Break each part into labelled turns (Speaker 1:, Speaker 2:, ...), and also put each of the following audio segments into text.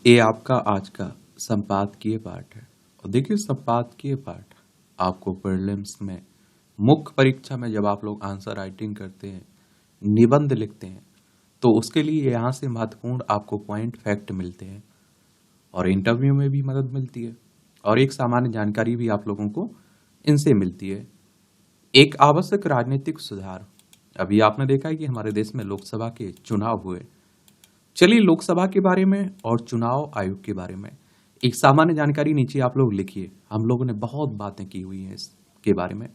Speaker 1: ये आपका आज का संपादकीय पाठ है। और देखिए, संपादकीय पाठ आपको प्रीलिम्स में, मुख्य परीक्षा में जब आप लोग आंसर राइटिंग करते हैं, निबंध लिखते हैं, तो उसके लिए यहाँ से महत्वपूर्ण आपको पॉइंट फैक्ट मिलते हैं और इंटरव्यू में भी मदद मिलती है और एक सामान्य जानकारी भी आप लोगों को इनसे मिलती है। एक आवश्यक राजनीतिक सुधार। अभी आपने देखा है कि हमारे देश में लोकसभा के चुनाव हुए। चलिए, लोकसभा के बारे में और चुनाव आयोग के बारे में एक सामान्य जानकारी नीचे आप लोग लिखिए। हम लोगों ने बहुत बातें की हुई हैं इसके बारे में।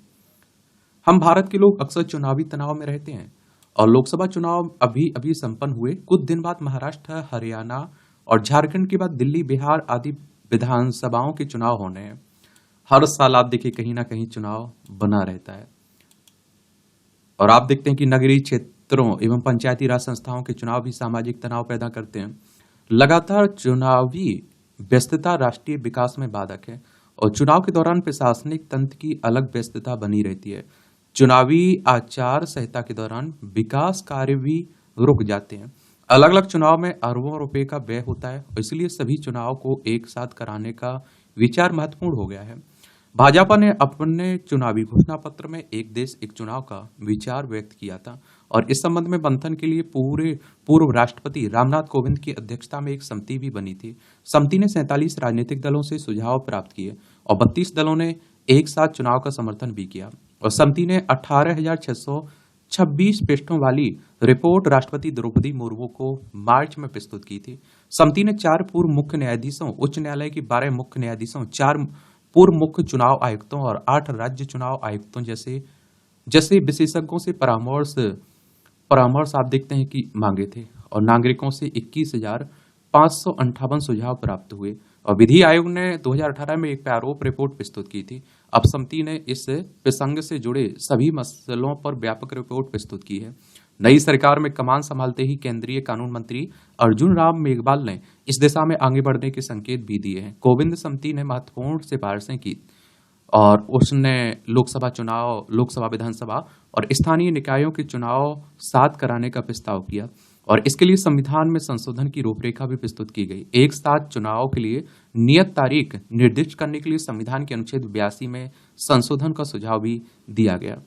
Speaker 1: हम भारत के लोग अक्सर चुनावी तनाव में रहते हैं और लोकसभा चुनाव अभी अभी संपन्न हुए। कुछ दिन बाद महाराष्ट्र, हरियाणा और झारखंड के बाद दिल्ली, बिहार आदि विधानसभाओं के चुनाव होने हैं। हर साल आप देखिए कहीं ना कहीं चुनाव बना रहता है और आप देखते हैं कि नगरीय क्षेत्रों एवं पंचायती राज संस्थाओं के चुनाव भी सामाजिक तनाव पैदा करते हैं। लगातार चुनावी व्यस्तता राष्ट्रीय विकास में बाधक है और चुनाव के दौरान प्रशासनिक तंत्र की अलग व्यस्तता बनी रहती है। चुनावी आचार संहिता के दौरान विकास कार्य भी रुक जाते हैं। अलग अलग चुनाव में अरबों रुपए का व्यय होता है और इसलिए सभी चुनाव को एक साथ कराने का विचार महत्वपूर्ण हो गया है। भाजपा ने अपने चुनावी घोषणा पत्र में एक देश एक चुनाव का विचार व्यक्त किया था और इस संबंध में मंथन के लिए पूर्व राष्ट्रपति रामनाथ कोविंद की अध्यक्षता में एक समिति भी बनी थी। समिति ने 47 राजनीतिक दलों से सुझाव प्राप्त किए और 32 दलों ने एक साथ चुनाव का समर्थन भी किया और समिति ने 18,626 पृष्ठों वाली रिपोर्ट राष्ट्रपति द्रौपदी मुर्मू को मार्च में प्रस्तुत की थी। समिति ने 4 पूर्व मुख्य न्यायाधीशों, उच्च न्यायालय के 12 मुख्य न्यायाधीशों, 4 पूर्व मुख्य चुनाव आयुक्तों और 8 राज्य चुनाव आयुक्तों जैसे जैसे विशेषज्ञों से परामर्श आप देखते हैं कि मांगे थे और नागरिकों से 21,558 सुझाव प्राप्त हुए और विधि आयोग ने 2018 में एक प्रारूप रिपोर्ट प्रस्तुत की थी। अब समिति ने इस प्रसंग से जुड़े सभी मसलों पर व्यापक रिपोर्ट प्रस्तुत की है। नई सरकार में कमान संभालते ही केंद्रीय कानून मंत्री अर्जुन राम मेघवाल ने इस दिशा में आगे बढ़ने के संकेत भी दिए हैं। कोविंद समिति ने महत्वपूर्ण सिफारिशें की और उसने लोकसभा चुनाव, लोकसभा, विधानसभा और स्थानीय निकायों के चुनाव साथ कराने का प्रस्ताव किया और इसके लिए संविधान में संशोधन की रूपरेखा भी प्रस्तुत की गई। एक साथ चुनाव के लिए नियत तारीख निर्दिष्ट करने के लिए संविधान के अनुच्छेद 82 में संशोधन का सुझाव भी दिया गया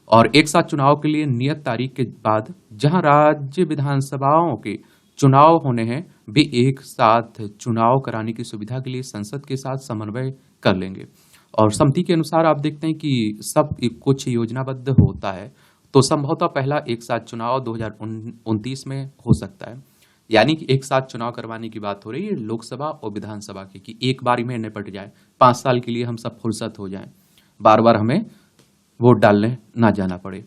Speaker 1: और एक साथ चुनाव के लिए नियत तारीख के बाद जहां राज्य विधानसभाओं के चुनाव होने हैं, वे एक साथ चुनाव कराने की सुविधा के लिए संसद के साथ समन्वय कर लेंगे। और समिति के अनुसार आप देखते हैं कि सब कुछ योजनाबद्ध होता है तो संभवतः पहला एक साथ चुनाव 2029 में हो सकता है। यानी कि एक साथ चुनाव करवाने की बात हो रही है लोकसभा और विधानसभा की, कि एक बारी में निपट जाए, 5 साल के लिए हम सब फुर्सत हो जाएं, बार बार हमें वोट डालने ना जाना पड़े।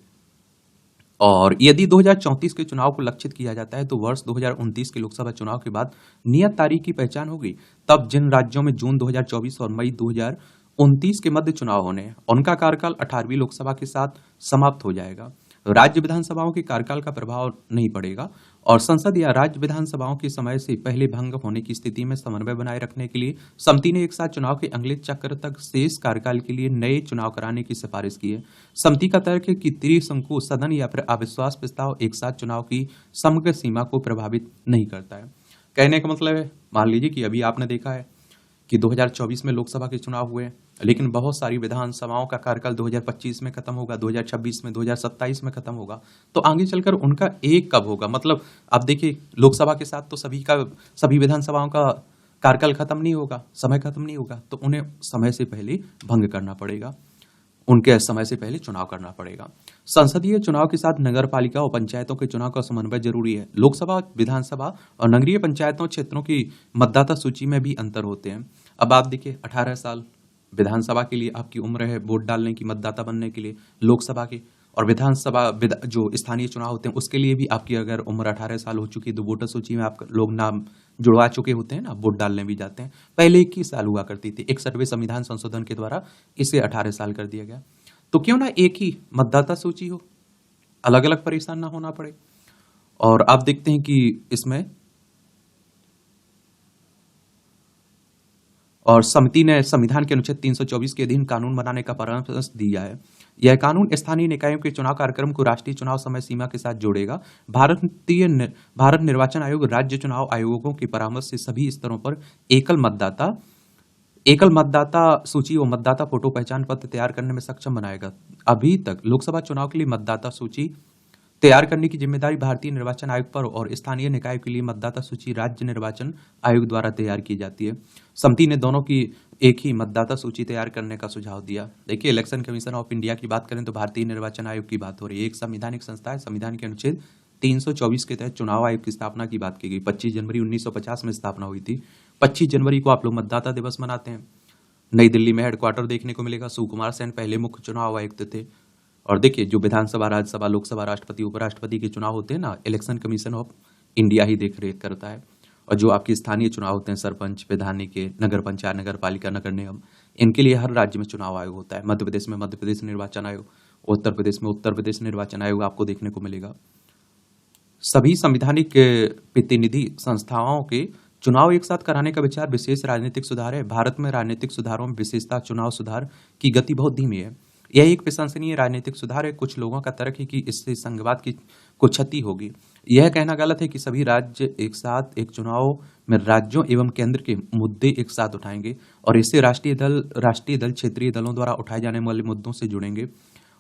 Speaker 1: और यदि 2034 के चुनाव को लक्षित किया जाता है तो वर्ष 2029 के लोकसभा चुनाव के बाद नियत तारीख की पहचान होगी। तब जिन राज्यों में जून 2024 और मई 2029 के मध्य चुनाव होने हैं, उनका कार्यकाल 18वीं लोकसभा के साथ समाप्त हो जाएगा। राज्य विधानसभाओं के कार्यकाल का प्रभाव नहीं पड़ेगा और संसद या राज्य विधानसभाओं के समय से पहले भंग होने की स्थिति में समन्वय बनाए रखने के लिए समिति ने एक साथ चुनाव के अगले चक्र तक शेष कार्यकाल के लिए नए चुनाव कराने की सिफारिश की है। समिति का तर्क है कि त्रिशंकु सदन या फिर अविश्वास प्रस्ताव एक साथ चुनाव की समग्र सीमा को प्रभावित नहीं करता है। कहने का मतलब है, मान लीजिए कि अभी आपने देखा है कि 2024 में लोकसभा के चुनाव हुए, लेकिन बहुत सारी विधानसभाओं का कार्यकाल 2025 में खत्म होगा, 2026 में, 2027 में खत्म होगा, तो आगे चलकर उनका एक कब होगा? मतलब आप देखिए, लोकसभा के साथ तो सभी विधानसभाओं का कार्यकाल खत्म नहीं होगा, समय खत्म नहीं होगा, तो उन्हें समय से पहले भंग करना पड़ेगा, उनके समय से पहले चुनाव करना पड़ेगा। संसदीय चुनाव के साथ नगर पालिका और पंचायतों के चुनाव का समन्वय जरूरी है। लोकसभा, विधानसभा और नगरीय पंचायतों क्षेत्रों की मतदाता सूची में भी अंतर होते हैं। अब आप देखिए, 18 साल विधानसभा के लिए आपकी उम्र है वोट डालने की, मतदाता बनने के लिए। लोकसभा के और जो स्थानीय चुनाव होते हैं उसके लिए भी आपकी अगर उम्र 18 साल हो चुकी है तो वोटर सूची में आप लोग नाम जुड़वा चुके होते हैं ना, वोट डालने भी जाते हैं। पहले 21 साल हुआ करती थी, 61वें संविधान संशोधन के द्वारा इसे 18 साल कर दिया गया। तो क्यों ना एक ही मतदाता सूची हो, अलग अलग परेशान ना होना पड़े। और आप देखते हैं कि इसमें और समिति ने संविधान के अनुच्छेद 324 के अधीन कानून बनाने का परामर्श दिया है। यह कानून स्थानीय निकायों के चुनाव कार्यक्रम को राष्ट्रीय चुनाव समय सीमा के साथ जोड़ेगा। भारत निर्वाचन आयोग राज्य चुनाव आयोगों के परामर्श से सभी स्तरों पर एकल मतदाता सूची और मतदाता फोटो पहचान पत्र तैयार करने में सक्षम बनाएगा। अभी तक लोकसभा चुनाव के लिए मतदाता सूची तैयार करने की जिम्मेदारी भारतीय निर्वाचन आयोग पर और स्थानीय निकाय के लिए मतदाता सूची राज्य निर्वाचन आयोग द्वारा तैयार की जाती है। समिति ने दोनों की एक ही मतदाता सूची तैयार करने का सुझाव दिया। देखिए, इलेक्शन कमीशन ऑफ इंडिया की बात करें तो भारतीय निर्वाचन आयोग की बात हो रही है। एक संवैधानिक संस्था है। संविधान के अनुच्छेद 324 के तहत चुनाव आयोग की स्थापना की बात की गई। 25 जनवरी 1950 में स्थापना हुई थी। 25 जनवरी को आप लोग मतदाता दिवस मनाते हैं। नई दिल्ली में हेडक्वार्टर देखने को मिलेगा। सुकुमार सेन पहले मुख्य चुनाव आयुक्त थे। और देखिए, जो विधानसभा, राज्यसभा, लोकसभा, राष्ट्रपति, उपराष्ट्रपति के चुनाव होते हैं ना, इलेक्शन कमीशन ऑफ इंडिया ही देख रेख करता है। और जो आपके स्थानीय चुनाव होते हैं, सरपंच, विधायक के, नगर पंचायत, नगर पालिका, नगर निगम, इनके लिए हर राज्य में चुनाव आयोग होता है। मध्य प्रदेश में मध्य प्रदेश निर्वाचन आयोग, उत्तर प्रदेश में उत्तर प्रदेश निर्वाचन आयोग आपको देखने को मिलेगा। सभी संवैधानिक प्रतिनिधि संस्थाओं के चुनाव एक साथ कराने का विचार विशेष राजनीतिक सुधार है। भारत में राजनीतिक सुधारों में विशेषता चुनाव सुधार की गति बहुत धीमी है। यह एक प्रशंसनीय राजनीतिक सुधार है। कुछ लोगों का तर्क है कि इससे संघवाद की कुछ क्षति होगी। यह कहना गलत है कि सभी राज्य एक साथ एक चुनाव में राज्यों एवं केंद्र के मुद्दे एक साथ उठाएंगे और इससे राष्ट्रीय दल क्षेत्रीय दलों द्वारा उठाए जाने वाले मुद्दों से जुड़ेंगे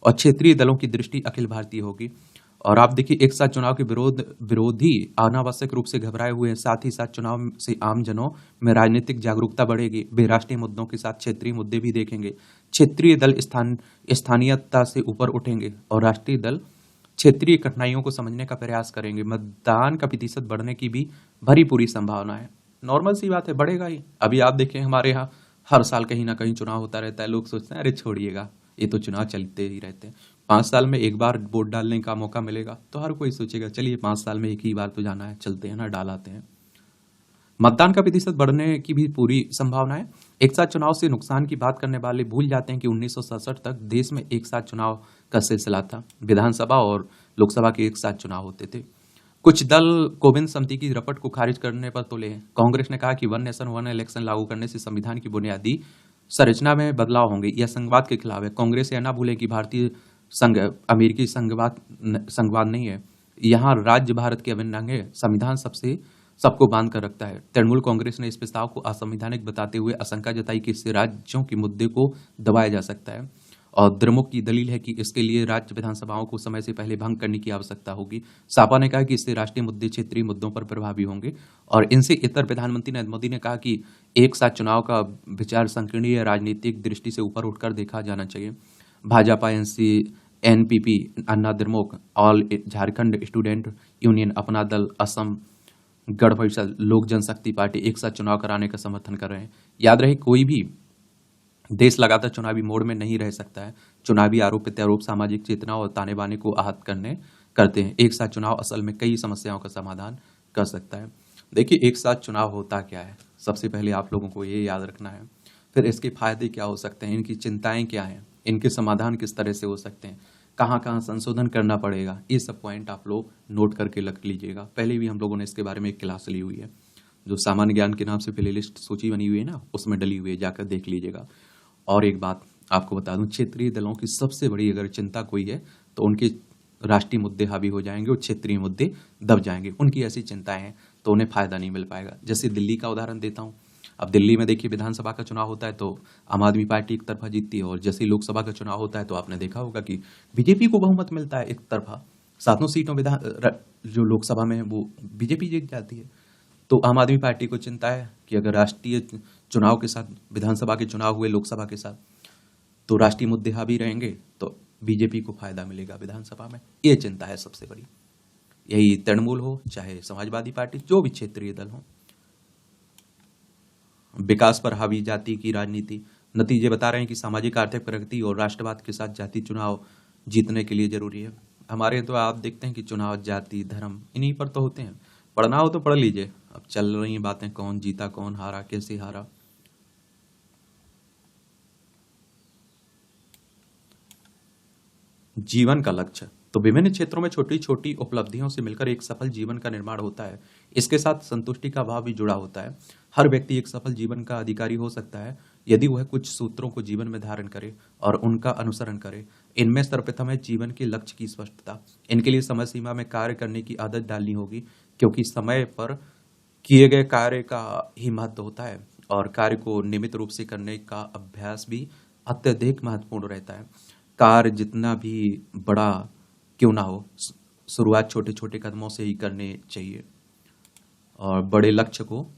Speaker 1: और क्षेत्रीय दलों की दृष्टि अखिल भारतीय होगी। और आप देखिए, एक साथ चुनाव के विरोधी अनावश्यक रूप से घबराए हुए हैं। साथ ही साथ चुनाव से आम जनों में राजनीतिक जागरूकता बढ़ेगी। वे राष्ट्रीय मुद्दों के साथ क्षेत्रीय मुद्दे भी देखेंगे। क्षेत्रीय दल स्थानीयता से ऊपर उठेंगे और राष्ट्रीय दल क्षेत्रीय कठिनाइयों को समझने का प्रयास करेंगे। मतदान का प्रतिशत बढ़ने की भी भरी पूरी संभावना है। नॉर्मल सी बात है, बढ़ेगा ही। अभी आप देखें, हमारे यहाँ हर साल कहीं ना कहीं चुनाव होता रहता है। लोग सोचते हैं अरे छोड़िएगा, ये तो चुनाव चलते ही रहते हैं। 5 साल में एक बार वोट डालने का मौका मिलेगा तो हर कोई सोचेगा चलिए 5 साल में एक ही बार तो जाना है, चलते हैं ना, डालाते हैं। मतदान का प्रतिशत बढ़ने की भी पूरी संभावना है। एक साथ चुनाव से नुकसान की बात करने वाले भूल जाते हैं कि 1967 तक देश में एक साथ चुनाव का सिलसिला था। विधानसभा और लोकसभा के एक साथ चुनाव होते थे। कुछ दल कोविंद समिति की रपट को खारिज करने पर तुले हैं। कांग्रेस ने कहा कि वन नेशन वन इलेक्शन लागू करने से संविधान की बुनियादी संरचना में बदलाव होंगे। यह संघवाद के खिलाफ है। कांग्रेस यह ना भूले कि भारतीय संघ अमेरिकी संघवाद नहीं है। यहाँ राज्य भारत के अभिन्न अंग है। संविधान सबको बांध कर रखता है। तृणमूल कांग्रेस ने इस प्रस्ताव को असंवैधानिक बताते हुए आशंका जताई कि इससे राज्यों के मुद्दे को दबाया जा सकता है और द्रमुक की दलील है कि इसके लिए राज्य विधानसभाओं को समय से पहले भंग करने की आवश्यकता होगी। सापा ने कहा कि इससे राष्ट्रीय मुद्दे क्षेत्रीय मुद्दों पर प्रभावी होंगे और इनसे इतर प्रधानमंत्री नरेंद्र मोदी ने कहा कि एक साथ चुनाव का विचार संकीर्णीय राजनीतिक दृष्टि से ऊपर उठकर देखा जाना चाहिए। भाजपा, एनपीपी, अन्ना द्रमुक, ऑल झारखंड स्टूडेंट यूनियन, अपना दल, असम गण परिषद, लोक जनशक्ति पार्टी एक साथ चुनाव कराने का समर्थन कर रहे हैं। याद रहे, कोई भी देश लगातार चुनावी मोड में नहीं रह सकता है। चुनावी आरोप प्रत्यारोप सामाजिक चेतना और ताने बाने को आहत करते हैं। एक साथ चुनाव असल में कई समस्याओं का समाधान कर सकता है। देखिए, एक साथ चुनाव होता क्या है, सबसे पहले आप लोगों को ये याद रखना है। फिर इसके फायदे क्या हो सकते हैं, इनकी चिंताएं क्या हैं, इनके समाधान किस तरह से हो सकते हैं, कहाँ कहाँ संशोधन करना पड़ेगा, ये सब पॉइंट आप लोग नोट करके रख लीजिएगा। पहले भी हम लोगों ने इसके बारे में एक क्लास ली हुई है, जो सामान्य ज्ञान के नाम से प्लेलिस्ट सूची बनी हुई है ना, उसमें डली हुई है, जाकर देख लीजिएगा। और एक बात आपको बता दूं, क्षेत्रीय दलों की सबसे बड़ी अगर चिंता कोई है तो उनके राष्ट्रीय मुद्दे हावी हो जाएंगे और क्षेत्रीय मुद्दे दब जाएंगे। उनकी ऐसी चिंताएं हैं तो उन्हें फायदा नहीं मिल पाएगा। जैसे दिल्ली का उदाहरण देता हूं। अब दिल्ली में देखिए, विधानसभा का चुनाव होता है तो आम आदमी पार्टी एक तरफा जीतती है, और जैसे ही लोकसभा का चुनाव होता है तो आपने देखा होगा कि बीजेपी को बहुमत मिलता है एक तरफा। 7 सीटों जो लोकसभा में है वो बीजेपी जीत जाती है। तो आम आदमी पार्टी को चिंता है कि अगर राष्ट्रीय चुनाव के साथ विधानसभा के चुनाव हुए लोकसभा के साथ, तो राष्ट्रीय मुद्दे हावी रहेंगे तो बीजेपी को फायदा मिलेगा विधानसभा में। ये चिंता है सबसे बड़ी। यही तृणमूल हो चाहे समाजवादी पार्टी, जो भी क्षेत्रीय दल हो। विकास पर हावी जाति की राजनीति। नतीजे बता रहे हैं कि सामाजिक आर्थिक प्रगति और राष्ट्रवाद के साथ जाति चुनाव जीतने के लिए जरूरी है। हमारे तो आप देखते हैं कि चुनाव जाति धर्म इन्हीं पर तो होते हैं। पढ़ना हो तो पढ़ लीजिए। अब चल रही हैं बातें, कौन जीता, कौन हारा, कैसे हारा। जीवन का लक्ष्य तो विभिन्न क्षेत्रों में छोटी छोटी उपलब्धियों से मिलकर एक सफल जीवन का निर्माण होता है। इसके साथ संतुष्टि का भाव भी जुड़ा होता है। हर व्यक्ति एक सफल जीवन का अधिकारी हो सकता है यदि वह कुछ सूत्रों को जीवन में धारण करे और उनका अनुसरण करे। इनमें सर्वप्रथम है जीवन के लक्ष्य की स्पष्टता। इनके लिए समय सीमा में कार्य करने की आदत डालनी होगी, क्योंकि समय पर किए गए कार्य का ही महत्व होता है और कार्य को नियमित रूप से करने का अभ्यास भी अत्यधिक महत्वपूर्ण रहता है। कार्य जितना भी बड़ा क्यों ना हो, शुरुआत छोटे छोटे कदमों से ही करने चाहिए और बड़े लक्ष्य को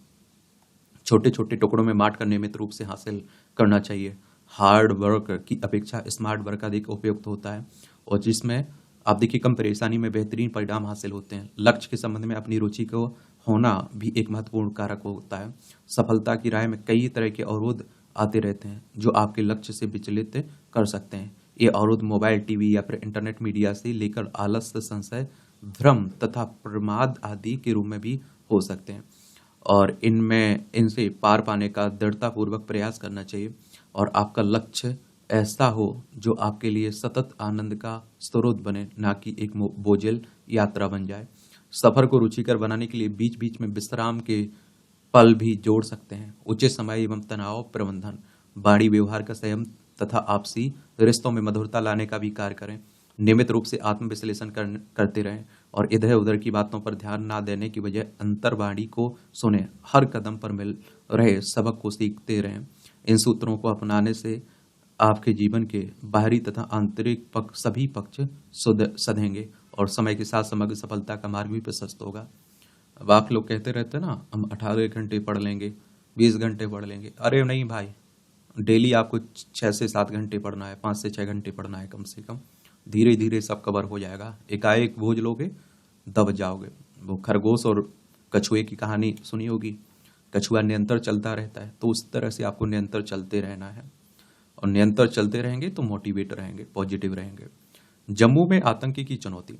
Speaker 1: छोटे छोटे टुकड़ों में बांट कर नियमित रूप से हासिल करना चाहिए। हार्ड वर्क की अपेक्षा स्मार्ट वर्क अधिक उपयुक्त होता है और जिसमें आप देखिए कम परेशानी में बेहतरीन परिणाम हासिल होते हैं। लक्ष्य के संबंध में अपनी रुचि को होना भी एक महत्वपूर्ण कारक होता है। सफलता की राह में कई तरह के अवरोध आते रहते हैं जो आपके लक्ष्य से विचलित कर सकते हैं। ये अवरोध मोबाइल, टीवी या फिर इंटरनेट मीडिया से लेकर आलस्य, संशय, भ्रम तथा प्रमाद आदि के रूप में भी हो सकते हैं और इनसे पार पाने का दृढ़तापूर्वक प्रयास करना चाहिए और आपका लक्ष्य ऐसा हो जो आपके लिए सतत आनंद का स्रोत बने, ना कि एक बोझिल यात्रा बन जाए। सफर को रुचिकर बनाने के लिए बीच बीच में विश्राम के पल भी जोड़ सकते हैं। उचित समय एवं तनाव प्रबंधन, वाणी व्यवहार का संयम तथा आपसी रिश्तों में मधुरता लाने का भी कार्य करें। नियमित रूप से आत्मविश्लेषण करते रहें और इधर उधर की बातों पर ध्यान ना देने की बजाय अंतर्वाणी को सुने। हर कदम पर मिल रहे सबक को सीखते रहें। इन सूत्रों को अपनाने से आपके जीवन के बाहरी तथा आंतरिक पक्ष सभी पक्ष सधेंगे और समय के साथ समग्र सफलता का मार्ग भी प्रशस्त होगा। अब आप लोग कहते रहते हैं ना, हम 18 घंटे पढ़ लेंगे, 20 घंटे पढ़ लेंगे। अरे नहीं भाई, डेली आपको 6 से 7 घंटे पढ़ना है, 5 से 6 घंटे पढ़ना है कम से कम। धीरे धीरे सब कवर हो जाएगा। एकाएक बोझ लोगे, दब जाओगे। वो खरगोश और कछुए की कहानी सुनी होगी। कछुआ निरंतर चलता रहता है, तो उस तरह से आपको निरंतर चलते रहना है और निरंतर चलते रहेंगे तो मोटिवेट रहेंगे, पॉजिटिव रहेंगे। जम्मू में आतंकी की चुनौती।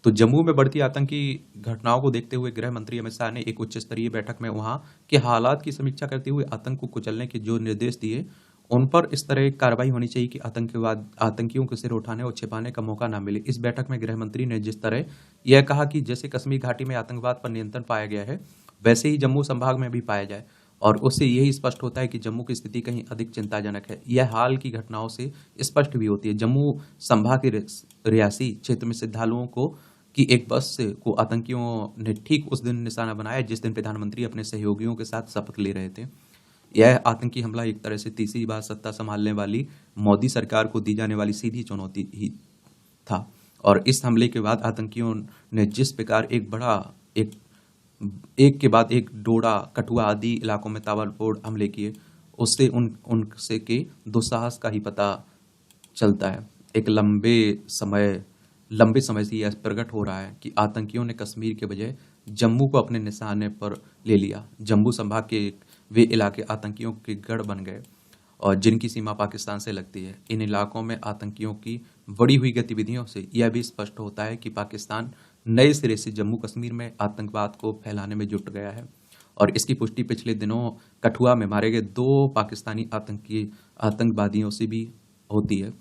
Speaker 1: तो जम्मू में बढ़ती आतंकी घटनाओं को देखते हुए गृह मंत्री अमित शाह ने एक उच्च स्तरीय बैठक में वहां के हालात की समीक्षा करते हुए आतंक को कुचलने के जो निर्देश दिए, उन पर इस तरह एक कार्रवाई होनी चाहिए कि आतंकियों को सिर उठाने और छिपाने का मौका ना मिले। इस बैठक में गृह मंत्री ने जिस तरह यह कहा कि जैसे कश्मीर घाटी में आतंकवाद पर नियंत्रण पाया गया है, वैसे ही जम्मू संभाग में भी पाया जाए और उससे यही स्पष्ट होता है कि जम्मू की स्थिति कहीं अधिक चिंताजनक है। यह हाल की घटनाओं से स्पष्ट भी होती है। जम्मू संभाग के रियासी क्षेत्र में श्रद्धालुओं को की एक बस को आतंकियों ने ठीक उस दिन निशाना बनाया जिस दिन प्रधानमंत्री अपने सहयोगियों के साथ शपथ ले रहे थे। यह आतंकी हमला एक तरह से तीसरी बार सत्ता संभालने वाली मोदी सरकार को दी जाने वाली सीधी चुनौती ही था और इस हमले के बाद आतंकियों ने जिस प्रकार एक के बाद एक डोडा, कठुआ आदि इलाकों में ताबड़तोड़ हमले किए, उससे उनसे के दुस्साहस का ही पता चलता है। एक लंबे समय से यह प्रकट हो रहा है कि आतंकियों ने कश्मीर के बजाय जम्मू को अपने निशाने पर ले लिया। जम्मू संभाग के वे इलाके आतंकियों के गढ़ बन गए और जिनकी सीमा पाकिस्तान से लगती है। इन इलाकों में आतंकियों की बढ़ी हुई गतिविधियों से यह भी स्पष्ट होता है कि पाकिस्तान नए सिरे से जम्मू कश्मीर में आतंकवाद को फैलाने में जुट गया है और इसकी पुष्टि पिछले दिनों कठुआ में मारे गए 2 पाकिस्तानी आतंकवादियों से भी होती है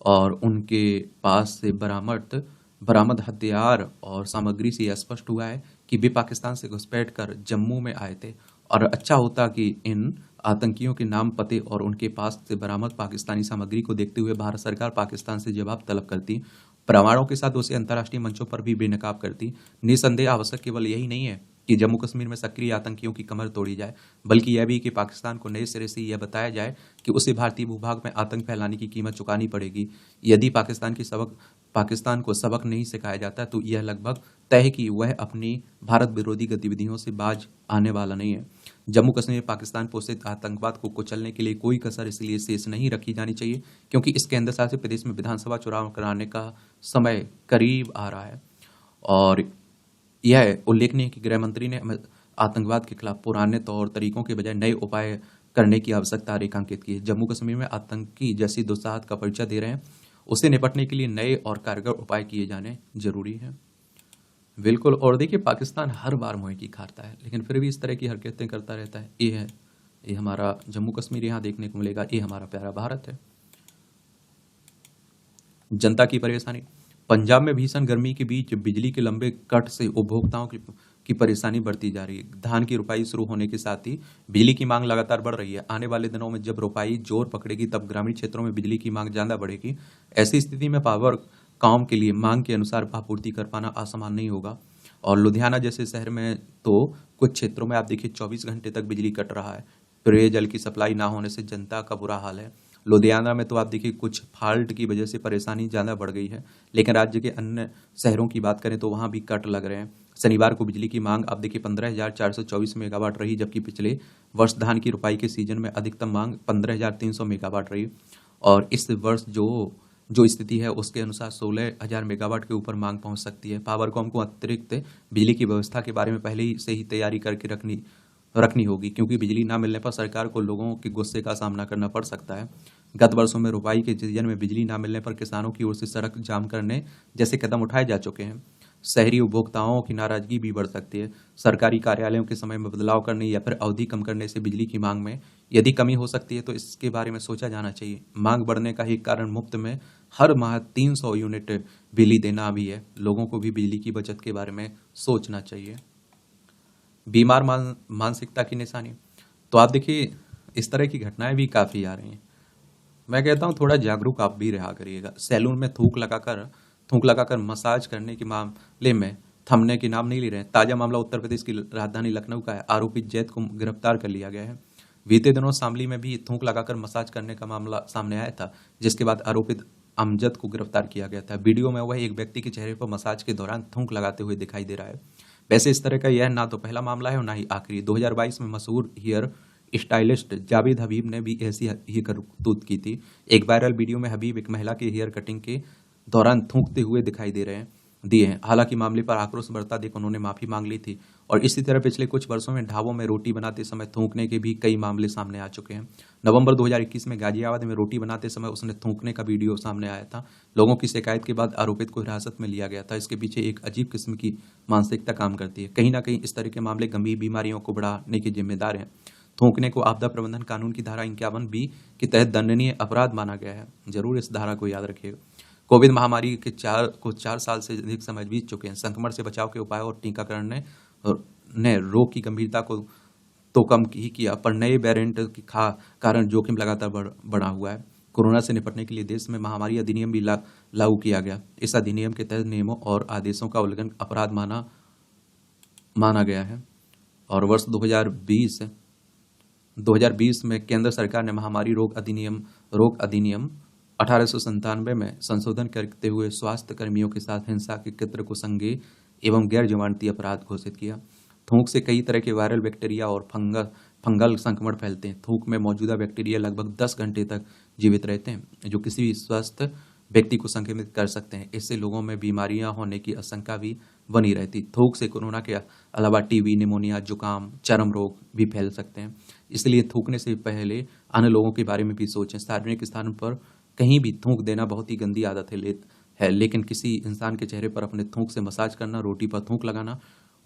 Speaker 1: और उनके पास से बरामद हथियार और सामग्री से यह स्पष्ट हुआ है कि वे पाकिस्तान से घुसपैठ कर जम्मू में आए थे और अच्छा होता कि इन आतंकियों के नाम, पते और उनके पास से बरामद पाकिस्तानी सामग्री को देखते हुए भारत सरकार पाकिस्तान से जवाब तलब करती, प्रमाणों के साथ उसे अंतर्राष्ट्रीय मंचों पर भी बेनकाब करती। निसंदेह आवश्यक केवल यही नहीं है कि जम्मू कश्मीर में सक्रिय आतंकियों की कमर तोड़ी जाए, बल्कि यह भी कि पाकिस्तान को नए सिरे से यह बताया जाए कि उसे भारतीय भूभाग में आतंक फैलाने की कीमत चुकानी पड़ेगी। यदि पाकिस्तान को सबक नहीं सिखाया जाता तो यह लगभग तय है कि वह अपनी भारत विरोधी गतिविधियों से बाज आने वाला नहीं है। जम्मू कश्मीर में पाकिस्तान पोषित आतंकवाद को कुचलने के लिए कोई कसर इसलिए शेष नहीं रखी जानी चाहिए क्योंकि इस केंद्र शासित प्रदेश में विधानसभा चुनाव कराने का समय करीब आ रहा है और यह उल्लेखनीय कि गृह मंत्री ने आतंकवाद के खिलाफ पुराने तौर तरीकों के बजाय नए उपाय करने की आवश्यकता रेखांकित की है। जम्मू कश्मीर में आतंकी जैसी दुस्साहत का परिचय दे रहे हैं, उससे निपटने के लिए नए और कारगर उपाय किए जाने जरूरी हैं। बिल्कुल। और देखिए, पाकिस्तान हर बार मुँह की खाता है लेकिन फिर भी इस तरह की हरकतें करता रहता है। ये हमारा जम्मू कश्मीर यहाँ देखने को मिलेगा। ये हमारा प्यारा भारत है। जनता की परेशानी। पंजाब में भीषण गर्मी के बीच बिजली के लंबे कट से उपभोक्ताओं की की परेशानी बढ़ती जा रही है। धान की रुपाई शुरू होने के साथ ही बिजली की मांग लगातार बढ़ रही है। आने वाले दिनों में जब रुपाई जोर पकड़ेगी तब ग्रामीण क्षेत्रों में बिजली की मांग ज़्यादा बढ़ेगी। ऐसी स्थिति में पावर काम के लिए मांग के अनुसार आपूर्ति कर पाना आसान नहीं होगा। और लुधियाना जैसे शहर में तो कुछ क्षेत्रों में आप देखिए 24 घंटे तक बिजली कट रहा है। पेयजल की सप्लाई ना होने से जनता का बुरा हाल है। लुधियाना में तो आप देखिए कुछ फॉल्ट की वजह से परेशानी ज़्यादा बढ़ गई है, लेकिन राज्य के अन्य शहरों की बात करें तो वहाँ भी कट लग रहे हैं। शनिवार को बिजली की मांग आप देखिए 15,424 मेगावाट रही, जबकि पिछले वर्ष धान की रुपाई के सीजन में अधिकतम मांग 15,300 मेगावाट रही। और इस वर्ष जो स्थिति है उसके अनुसार 16,000 मेगावाट के ऊपर मांग पहुंच सकती है। पावरकॉम को अतिरिक्त बिजली की व्यवस्था के बारे में पहले ही से ही तैयारी करके रखनी होगी, क्योंकि बिजली ना मिलने पर सरकार को लोगों के गुस्से का सामना करना पड़ सकता है। गत वर्षों में रुपाई के सीजन में बिजली ना मिलने पर किसानों की ओर से सड़क जाम करने जैसे कदम उठाए जा चुके हैं। शहरी उपभोक्ताओं की नाराजगी भी बढ़ सकती है। सरकारी कार्यालयों के समय में बदलाव करने या फिर अवधि कम करने से बिजली की मांग में यदि कमी हो सकती है तो इसके बारे में सोचा जाना चाहिए। मांग बढ़ने का एक कारण मुफ्त में हर माह 300 यूनिट बिजली देना भी है। लोगों को भी बिजली की बचत के बारे में सोचना चाहिए। बीमार मानसिकता की निशानी तो आप देखिए इस तरह की घटनाएं भी काफ़ी आ रही हैं। मैं कहता हूँ थोड़ा जागरूक आप भी रहा करिएगा। सैलून में थूक लगाकर मसाज करने के मामले में थमने के नाम नहीं ले रहे हैं। ताजा मामला उत्तर प्रदेश की राजधानी लखनऊ का है। आरोपी जैद को गिरफ्तार कर लिया गया है। बीते दिनों शामली में भी थूक लगाकर मसाज करने का मामला सामने आया था, जिसके बाद आरोपित अमजद को गिरफ्तार किया गया था। वीडियो में वह एक व्यक्ति के चेहरे पर मसाज के दौरान थूक लगाते हुए दिखाई दे रहा है। वैसे इस तरह का यह ना तो पहला मामला है और ना ही आखिरी। 2022 में मशहूर हेयर स्टाइलिस्ट जावेद हबीब ने भी ऐसी ही करतूत की थी। एक वायरल वीडियो में हबीब एक महिला के हेयर कटिंग के दौरान थूकते हुए दिखाई दिए हैं। हालांकि मामले पर आक्रोश बढ़ता देख उन्होंने माफी मांग ली थी। और इसी तरह पिछले कुछ वर्षों में ढाबों में रोटी बनाते समय थूकने के भी कई मामले सामने आ चुके हैं। नवंबर 2021 में गाजियाबाद में रोटी बनाते समय उसने थूकने का वीडियो सामने आया था। लोगों की शिकायत के बाद आरोपित को हिरासत में लिया गया था। इसके पीछे एक अजीब किस्म की मानसिकता काम करती है। कहीं ना कहीं इस तरह के मामले गंभीर बीमारियों को बढ़ाने के जिम्मेदार हैं। थूकने को आपदा प्रबंधन कानून की धारा 51B के तहत दंडनीय अपराध माना गया है। जरूर इस धारा को याद रखिएगा। कोविड महामारी के 4 साल से अधिक समय बीत चुके हैं। संक्रमण से बचाव के उपायों और टीकाकरण ने रोग की गंभीरता को तो कम ही किया, पर नए वेरिएंट के कारण जोखिम लगातार बढ़ा हुआ है। कोरोना से निपटने के लिए देश में महामारी अधिनियम भी लागू किया गया। इस अधिनियम के तहत नियमों और आदेशों का उल्लंघन अपराध माना गया है। और वर्ष 2020 में केंद्र सरकार ने महामारी रोग अधिनियम 1897 में संशोधन करते हुए स्वास्थ्य कर्मियों के साथ हिंसा के कृत्य को संज्ञेय एवं गैर जमानती अपराध घोषित किया। थूक से कई तरह के वायरल बैक्टीरिया और फंगल संक्रमण फैलते हैं। थूक में मौजूदा बैक्टीरिया लगभग 10 घंटे तक जीवित रहते हैं, जो किसी भी स्वस्थ व्यक्ति को संक्रमित कर सकते हैं। इससे लोगों में बीमारियां होने की आशंका भी बनी रहती। थूक से कोरोना के अलावा टीबी, निमोनिया, जुकाम, चर्म रोग भी फैल सकते हैं। इसलिए थूकने से पहले अन्य लोगों के बारे में भी सोचें। सार्वजनिक स्थान पर कहीं भी थूक देना बहुत ही गंदी आदत है, लेकिन किसी इंसान के चेहरे पर अपने थूक से मसाज करना, रोटी पर थूक लगाना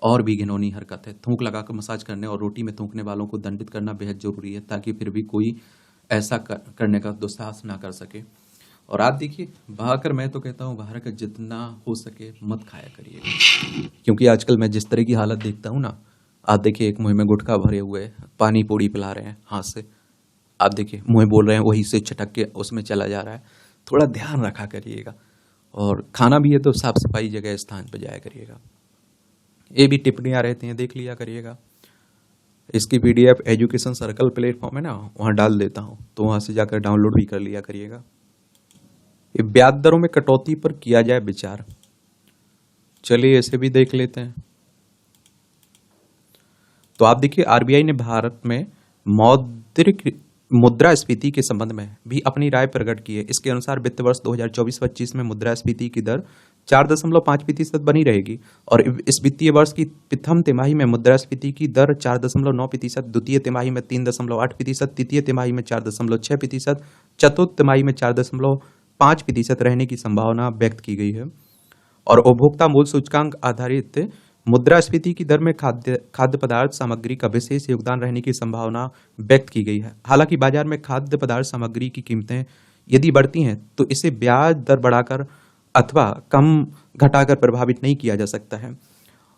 Speaker 1: और भी घिनौनी हरकत है। थूक लगाकर मसाज करने और रोटी में थूकने वालों को दंडित करना बेहद जरूरी है, ताकि फिर भी कोई ऐसा करने का दुस्साहस ना कर सके। और आप देखिए, बाहर मैं तो कहता हूँ बाहर का जितना हो सके मत खाया करिए, क्योंकि आजकल मैं जिस तरह की हालत देखता हूँ ना, आप देखिए एक मुँह में गुटखा भरे हुए, पानी पूड़ी पिला रहे हैं हाथ से, आप देखिए मुँह बोल रहे हैं, वही से छटक के उसमें चला जा रहा है। थोड़ा ध्यान रखा करिएगा। और खाना भी है तो साफ सफाई जगह स्थान पर जाया करिएगा। ये भी टिप्पणियाँ रहती हैं, देख लिया करिएगा। इसकी PDF एजुकेशन सर्कल प्लेटफॉर्म है ना, वहाँ डाल देता हूँ, तो वहाँ से जाकर डाउनलोड भी कर लिया करिएगा। ये ब्याज दरों में कटौती पर किया जाए विचार। चलिए इसे भी देख लेते हैं। तो आप देखिए, RBI ने भारत में मौद्रिक मुद्रास्फीति के संबंध में भी अपनी राय प्रकट की है। इसके अनुसार वित्त वर्ष 2024-25 में मुद्रास्फीति की दर 4.5% बनी रहेगी और इस वित्तीय वर्ष की प्रथम तिमाही में मुद्रास्फीति की दर 4.9%, द्वितीय तिमाही में 3.8%, तृतीय तिमाही में 4.6%, चतुर्थ तिमाही में 4.5% रहने की संभावना व्यक्त की गई है। और उपभोक्ता मूल्य सूचकांक आधारित मुद्रास्फीति की दर में खाद्य पदार्थ सामग्री का विशेष योगदान रहने की संभावना व्यक्त की गई है। हालांकि बाजार में खाद्य पदार्थ सामग्री की कीमतें यदि बढ़ती हैं तो इसे ब्याज दर बढ़ाकर अथवा कम घटाकर प्रभावित नहीं किया जा सकता है।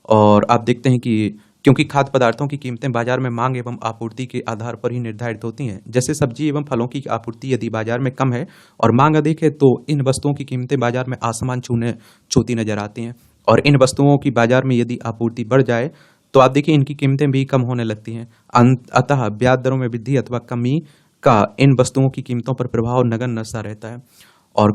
Speaker 1: और आप देखते हैं कि क्योंकि खाद्य पदार्थों की कीमतें बाजार में मांग एवं आपूर्ति के आधार पर ही निर्धारित होती हैं। जैसे सब्जी एवं फलों की आपूर्ति यदि बाजार में कम है और मांग अधिक है तो इन वस्तुओं की कीमतें बाजार में आसमान छूती नजर आती हैं। और इन वस्तुओं की बाजार में यदि आपूर्ति बढ़ जाए तो आप देखिए इनकी कीमतें भी कम होने लगती हैं। अतः ब्याज दरों में वृद्धि अथवा कमी का इन वस्तुओं की कीमतों पर प्रभाव नगण्य सा रहता है। और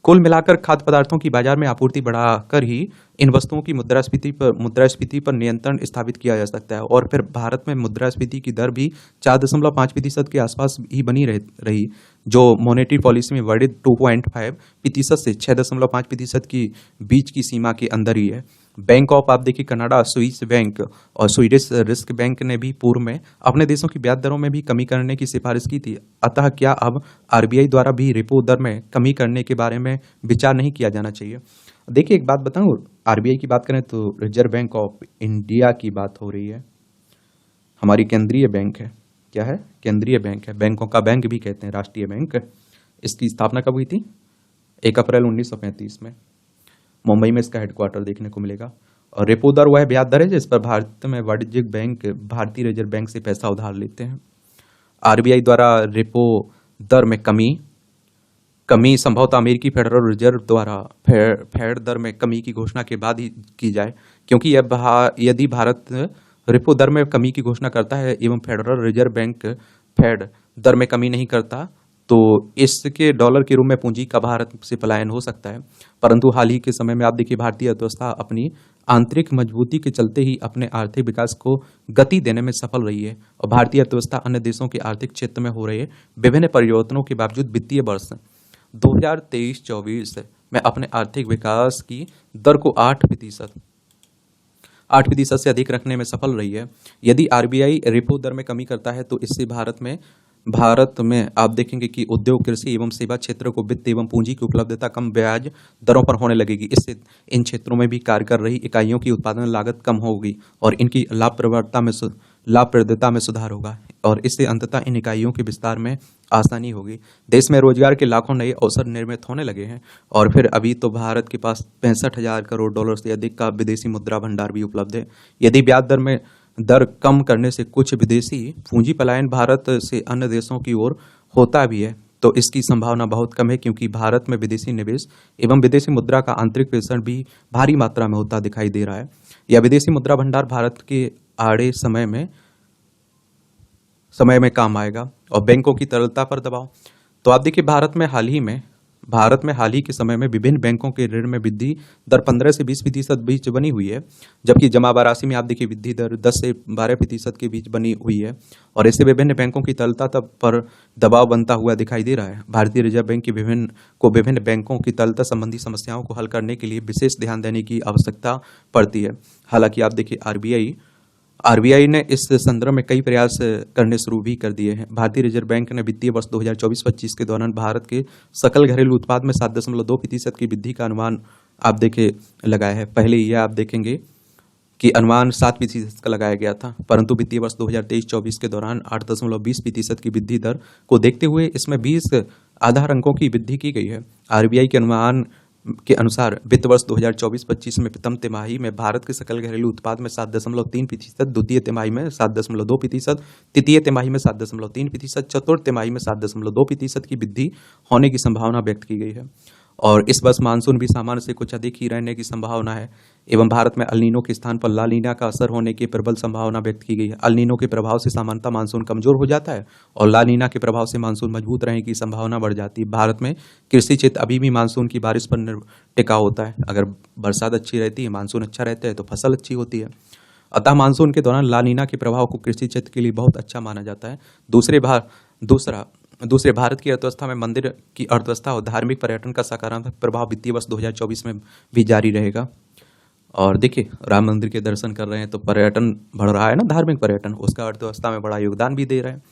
Speaker 1: कुल मिलाकर खाद्य पदार्थों की बाजार में आपूर्ति बढ़ाकर ही इन वस्तुओं की मुद्रास्फीति पर नियंत्रण स्थापित किया जा सकता है। और फिर भारत में मुद्रास्फीति की दर भी 4.5% के आसपास ही बनी रही, जो मॉनेटरी पॉलिसी में वर्णित 2.5% से 6.5% की बीच की सीमा के अंदर ही है। बैंक ऑफ आप देखिए कनाडा, स्विस बैंक और स्वीडिश रिस्क बैंक ने भी पूर्व में अपने देशों की ब्याज दरों में भी कमी करने की सिफारिश की थी। अतः क्या अब आरबीआई द्वारा भी रेपो दर में कमी करने के बारे में विचार नहीं किया जाना चाहिए? देखिए एक बात बताऊं, आरबीआई की बात करें तो रिजर्व बैंक ऑफ इंडिया की बात हो रही है। हमारी केंद्रीय बैंक है। क्या है? केंद्रीय बैंक है। बैंकों का बैंक भी कहते हैं, राष्ट्रीय बैंक। इसकी स्थापना कब हुई थी? 1 अप्रैल 1935 में। मुंबई में इसका हेडक्वार्टर देखने को मिलेगा। और रेपो दर वह ब्याज दर है जिस पर भारत में वाणिज्यिक बैंक भारतीय रिजर्व बैंक से पैसा उधार लेते हैं। आरबीआई द्वारा रेपो दर में कमी संभवतः अमेरिकी फेडरल रिजर्व द्वारा फेड दर में कमी की घोषणा के बाद ही की जाए, क्योंकि यदि भारत रेपो दर में कमी की घोषणा करता है एवं फेडरल रिजर्व बैंक फेड दर में कमी नहीं करता तो इसके डॉलर के रूप में पूंजी का भारत से पलायन हो सकता है। परंतु हाल ही के समय में आप देखिए भारतीय अर्थव्यवस्था अपनी आंतरिक मजबूती के चलते ही अपने आर्थिक विकास को गति देने में सफल रही है। और भारतीय अर्थव्यवस्था अन्य देशों के आर्थिक क्षेत्र में हो रहे विभिन्न परिवर्तनों के बावजूद वित्तीय वर्ष 2023-24 में अपने आर्थिक विकास की दर को 8% से अधिक रखने में सफल रही है। यदि आरबीआई रेपो दर में कमी करता है तो इससे भारत में आप देखेंगे कि उद्योग, कृषि एवं सेवा क्षेत्र को वित्त एवं पूंजी की उपलब्धता कम ब्याज दरों पर होने लगेगी। इससे इन क्षेत्रों में भी कार्य कर रही इकाइयों की उत्पादन लागत कम होगी और इनकी लाभप्रदता में सुधार होगा और इससे अंततः इन इकाइयों के विस्तार में आसानी होगी। देश में रोजगार के लाखों नए अवसर निर्मित होने लगे हैं। और फिर अभी तो भारत के पास 65,000 करोड़ डॉलर से अधिक का विदेशी मुद्रा भंडार भी उपलब्ध है। यदि ब्याज दर कम करने से कुछ विदेशी पूंजी पलायन भारत से अन्य देशों की ओर होता भी है तो इसकी संभावना बहुत कम है, क्योंकि भारत में विदेशी निवेश एवं विदेशी मुद्रा का आंतरिक प्रेषण भी भारी मात्रा में होता दिखाई दे रहा है। यह विदेशी मुद्रा भंडार भारत के आड़े समय में काम आएगा। और बैंकों की तरलता पर दबाव, तो आप देखिए भारत में हाल ही के समय में विभिन्न बैंकों के ऋण में वृद्धि दर 15 से 20% बीच बनी हुई है, जबकि जमा राशि में आप देखिए वृद्धि दर 10 से 12% के बीच बनी हुई है। और इससे विभिन्न बैंकों की तरलता पर दबाव बनता हुआ दिखाई दे रहा है। भारतीय रिजर्व बैंक की विभिन्न बैंकों की तरलता संबंधी समस्याओं को हल करने के लिए विशेष ध्यान देने की आवश्यकता पड़ती है। हालांकि आप देखिए आरबीआई ने इस संदर्भ में कई प्रयास करने शुरू भी कर दिए हैं। भारतीय रिजर्व बैंक ने वित्तीय वर्ष 2024-25 के दौरान भारत के सकल घरेलू उत्पाद में 7.2% की वृद्धि का अनुमान आप देखे लगाया है। पहले यह आप देखेंगे कि अनुमान 7% का लगाया गया था, परंतु वित्तीय वर्ष 2023-24 के दौरान 8.20% की वृद्धि दर को देखते हुए इसमें 20 आधार अंकों की वृद्धि की गई है। आरबीआई के अनुमान के अनुसार वित्त वर्ष 2024-25 में प्रथम तिमाही में भारत के सकल घरेलू उत्पाद में 7.3%, द्वितीय तिमाही में 7.2%, तृतीय तिमाही में 7.3%, चतुर्थ तिमाही में 7.2% की वृद्धि होने की संभावना व्यक्त की गई है। और इस वर्ष मानसून भी सामान्य से कुछ अधिक ही रहने की संभावना है एवं भारत में अल नीनो के स्थान पर ला नीना का असर होने की प्रबल संभावना व्यक्त की गई है। अल नीनो के प्रभाव से सामान्यतः मानसून कमजोर हो जाता है और ला नीना के प्रभाव से मानसून मजबूत रहने की संभावना बढ़ जाती है। भारत में कृषि क्षेत्र अभी भी मानसून की बारिश पर टिका होता है। अगर बरसात अच्छी रहती है, मानसून अच्छा रहता है तो फसल अच्छी होती है। अतः मानसून के दौरान ला नीना के प्रभाव को कृषि क्षेत्र के लिए बहुत अच्छा माना जाता है। दूसरे भारत की अर्थव्यवस्था में मंदिर की अर्थव्यवस्था और धार्मिक पर्यटन का सकारात्मक प्रभाव वित्तीय वर्ष 2024 में भी जारी रहेगा। और देखिए राम मंदिर के दर्शन कर रहे हैं तो पर्यटन बढ़ रहा है ना, धार्मिक पर्यटन, उसका अर्थव्यवस्था में बड़ा योगदान भी दे रहा है।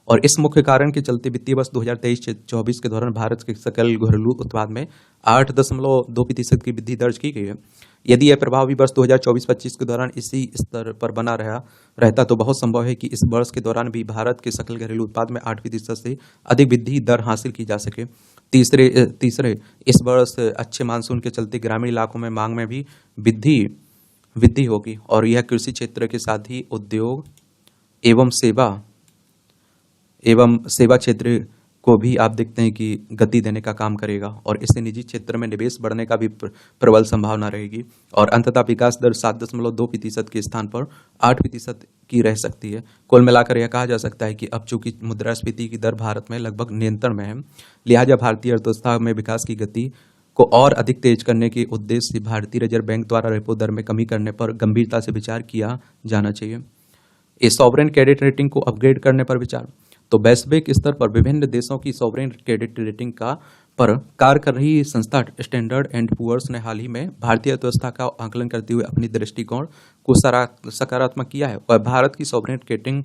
Speaker 1: और इस मुख्य कारण के चलते वित्तीय वर्ष 2023-24 के दौरान भारत के सकल घरेलू उत्पाद में 8.2% की वृद्धि दर्ज की गई है। यदि यह प्रभाव भी वर्ष 2024-25 के दौरान इसी स्तर पर बना रहता तो बहुत संभव है कि इस वर्ष के दौरान भी भारत के सकल घरेलू उत्पाद में 8% से अधिक वृद्धि दर हासिल की जा सके। तीसरे इस वर्ष अच्छे मानसून के चलते ग्रामीण इलाकों में मांग में भी वृद्धि होगी और यह कृषि क्षेत्र के साथ ही उद्योग एवं सेवा क्षेत्र को भी आप देखते हैं कि गति देने का काम करेगा और इससे निजी क्षेत्र में निवेश बढ़ने का भी प्रबल संभावना रहेगी और अंततः विकास दर 7.2% के स्थान पर 8% की रह सकती है। कुल मिलाकर यह कहा जा सकता है कि अब चूंकि मुद्रास्फीति की दर भारत में लगभग नियंत्रण में है, लिहाजा भारतीय अर्थव्यवस्था में विकास की गति को और अधिक तेज करने के उद्देश्य से भारतीय रिजर्व बैंक द्वारा रेपो दर में कमी करने पर गंभीरता से विचार किया जाना चाहिए। इस सॉवरेन क्रेडिट रेटिंग को अपग्रेड करने पर विचार। तो वैश्विक स्तर पर विभिन्न देशों की सॉवरेन क्रेडिट रेटिंग पर कार्य कर रही संस्था स्टैंडर्ड एंड पुअर्स ने हाल ही में भारतीय अर्थव्यवस्था का आकलन करते हुए अपनी दृष्टिकोण को सकारात्मक किया है और भारत की सॉवरेन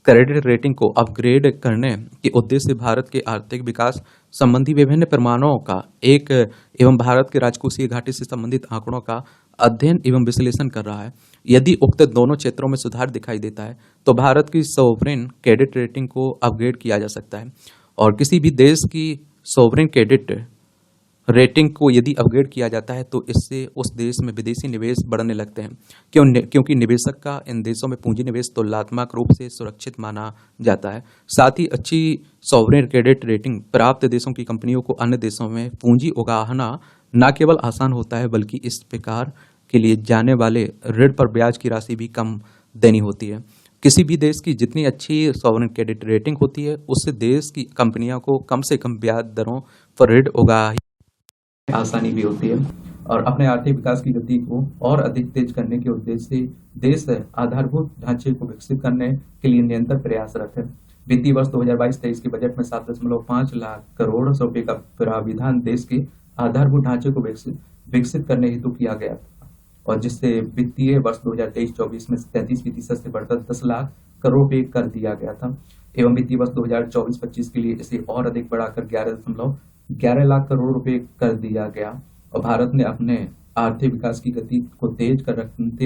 Speaker 1: क्रेडिट रेटिंग को अपग्रेड करने के उद्देश्य से भारत के आर्थिक विकास संबंधी विभिन्न प्रमाणों का एवं भारत के राजकोषीय घाटे से संबंधित आंकड़ों का अध्ययन एवं विश्लेषण कर रहा है। यदि उक्त दोनों क्षेत्रों में सुधार दिखाई देता है तो भारत की सॉवरेन क्रेडिट रेटिंग को अपग्रेड किया जा सकता है और किसी भी देश की सॉवरेन क्रेडिट रेटिंग को यदि अपग्रेड किया जाता है तो इससे उस देश में विदेशी निवेश बढ़ने लगते हैं क्योंकि निवेशक का इन देशों में पूंजी निवेश तुलनात्मक रूप से सुरक्षित माना जाता है। साथ ही अच्छी सॉवरेन क्रेडिट रेटिंग प्राप्त देशों की कंपनियों को अन्य देशों में पूंजी उगाहना न केवल आसान होता है बल्कि इस प्रकार के लिए जाने वाले ऋण पर ब्याज की राशि भी कम देनी होती है। किसी भी देश की जितनी अच्छी सॉवरेन क्रेडिट रेटिंग होती है उससे देश की कंपनियों को कम से कम ब्याज दरों पर ऋण उगाही आसानी भी होती है और अपने आर्थिक विकास की गति को और अधिक तेज करने के उद्देश्य से देश आधारभूत ढांचे को विकसित करने के लिए निरंतर प्रयासरत है। वित्तीय वर्ष 2022-23 के बजट में 7.5 लाख करोड़ रुपए का प्राविधान देश के आधारभूत ढांचे को विकसित करने हेतु किया गया था और जिससे वित्तीय वर्ष 2023-24 में 33% से बढ़कर 10 लाख करोड़ रुपए कर दिया गया था एवं वित्तीय वर्ष 2024-25 के लिए इसे और अधिक बढ़ाकर 11 लाख करोड़ रुपए कर दिया गया और भारत ने अपने आर्थिक विकास की गति को तेज कर रखते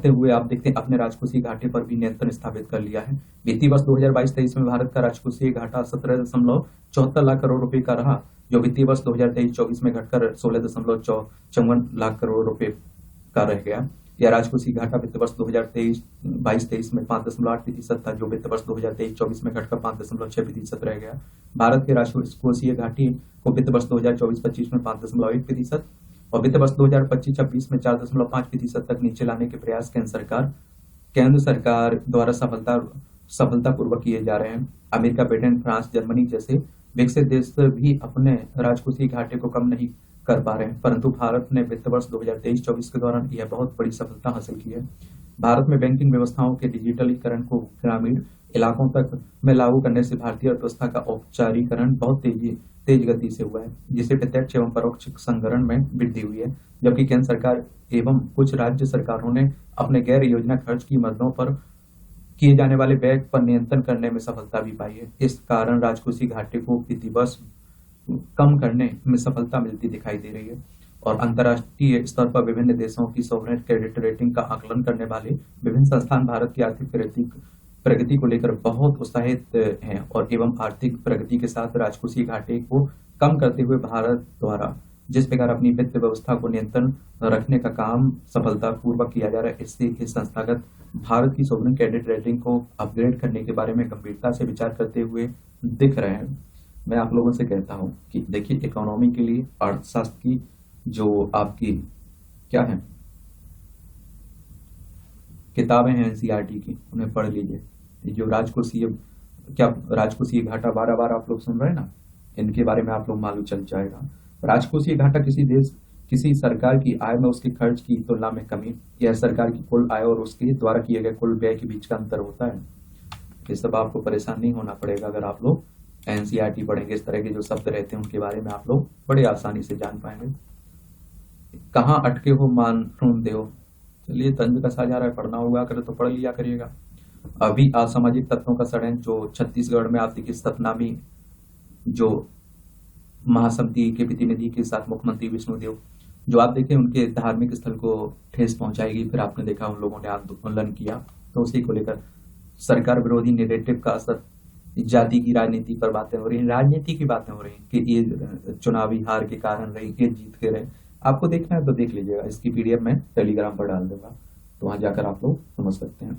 Speaker 1: हुए आप देखते हैं अपने राजकोषीय घाटे पर भी नियंत्रण स्थापित कर लिया है। वित्तीय वर्ष 2022-23 में भारत का राजकोषीय घाटा 17.74 लाख करोड़ रुपए का रहा जो वित्तीय वर्ष 2023-24 में घटकर 16.54 लाख करोड़ रुपए का रह गया। यह राजकोषीय घाटा वित्त वर्ष 2022-23 में 5.8% था जो वित्त वर्ष 2023-24 में घटकर 5.6% रह गया। भारत के राजकोषीय घाटे को वित्त वर्ष 2024-25 में 5.1% और वित्त वर्ष 2025-26 में 4.5% तक नीचे लाने के प्रयास केंद्र सरकार द्वारा सफलतापूर्वक किए जा रहे हैं। अमेरिका, ब्रिटेन, फ्रांस, जर्मनी जैसे विकसित देश भी अपने राजकोषीय घाटे को कम नहीं कर पा रहे हैं परंतु भारत ने वित्त वर्ष 2023-24 के दौरान यह बहुत बड़ी सफलता हासिल की है। भारत में बैंकिंग व्यवस्थाओं के डिजिटलीकरण को ग्रामीण इलाकों तक में लागू करने से भारतीय अर्थव्यवस्था का औपचारीकरण बहुत तेज गति से हुआ है जिससे प्रत्यक्ष एवं परोक्ष संग्रहण में वृद्धि हुई है जबकि केंद्र सरकार एवं कुछ राज्य सरकारों ने अपने गैर योजना खर्च की मदों पर किए जाने वाले व्यय पर नियंत्रण करने में सफलता भी पाई है। इस कारण राजकोषीय घाटे को प्रतिवर्ष कम करने में सफलता मिलती दिखाई दे रही है और अंतर्राष्ट्रीय स्तर पर विभिन्न देशों की सॉवरेन क्रेडिट रेटिंग का आकलन करने वाले विभिन्न संस्थान भारत की आर्थिक प्रगति को लेकर बहुत उत्साहित हैं और एवं आर्थिक प्रगति के साथ राजकोषीय घाटे को कम करते हुए भारत द्वारा जिस प्रकार अपनी वित्त व्यवस्था को नियंत्रण रखने का काम सफलतापूर्वक किया जा रहा है इससे इस संस्थागत भारत की सॉवरेन क्रेडिट रेटिंग को अपग्रेड करने के बारे में गंभीरता से विचार करते हुए दिख रहे हैं। मैं आप लोगों से कहता हूं कि देखिए इकोनॉमी के लिए अर्थशास्त्र की जो आपकी क्या है किताबें हैं एनसीईआरटी की उन्हें पढ़ लीजिए। जो राजकोषीय घाटा बार आप लोग सुन रहे हैं ना इनके बारे में आप लोग मालूम चल जाएगा। राजकोषीय घाटा किसी सरकार की आय में उसके खर्च की तुलना में कमी यह सरकार की कुल आय और उसके द्वारा किए गए कुल व्यय के बीच का अंतर होता है। ये सब आपको परेशान नहीं होना पड़ेगा अगर आप लोग एनसीईआरटी पढ़ेंगे। इस तरह के जो शब्द रहते हैं उनके बारे में आप लोग बड़े आसानी से जान पाएंगे। कहाँ अटके हो मानसून देव, चलिए तंज कसा जा रहा है, पढ़ना होगा करे तो पढ़ लिया करिएगा।
Speaker 2: अभी असामाजिक तत्वों का षड्यंत्र जो छत्तीसगढ़ में आप देखिए सतना में जो महासमिति के प्रतिनिधि के साथ मुख्यमंत्री विष्णुदेव जो आप देखें उनके धार्मिक स्थल को ठेस पहुंचाएगी, फिर आपने देखा उन लोगों ने आंदोलन किया, तो उसी को लेकर सरकार विरोधी नेरेटिव का असर, जाति की राजनीति पर बातें हो रही हैं, राजनीति की बातें हो रही हैं कि ये चुनावी हार के कारण रही, ये जीत के रहे। आपको देखना है तो देख लीजिएगा, इसकी पीडीएफ मैं टेलीग्राम पर डाल दूंगा, तो वहां जाकर आप लोग समझ सकते हैं।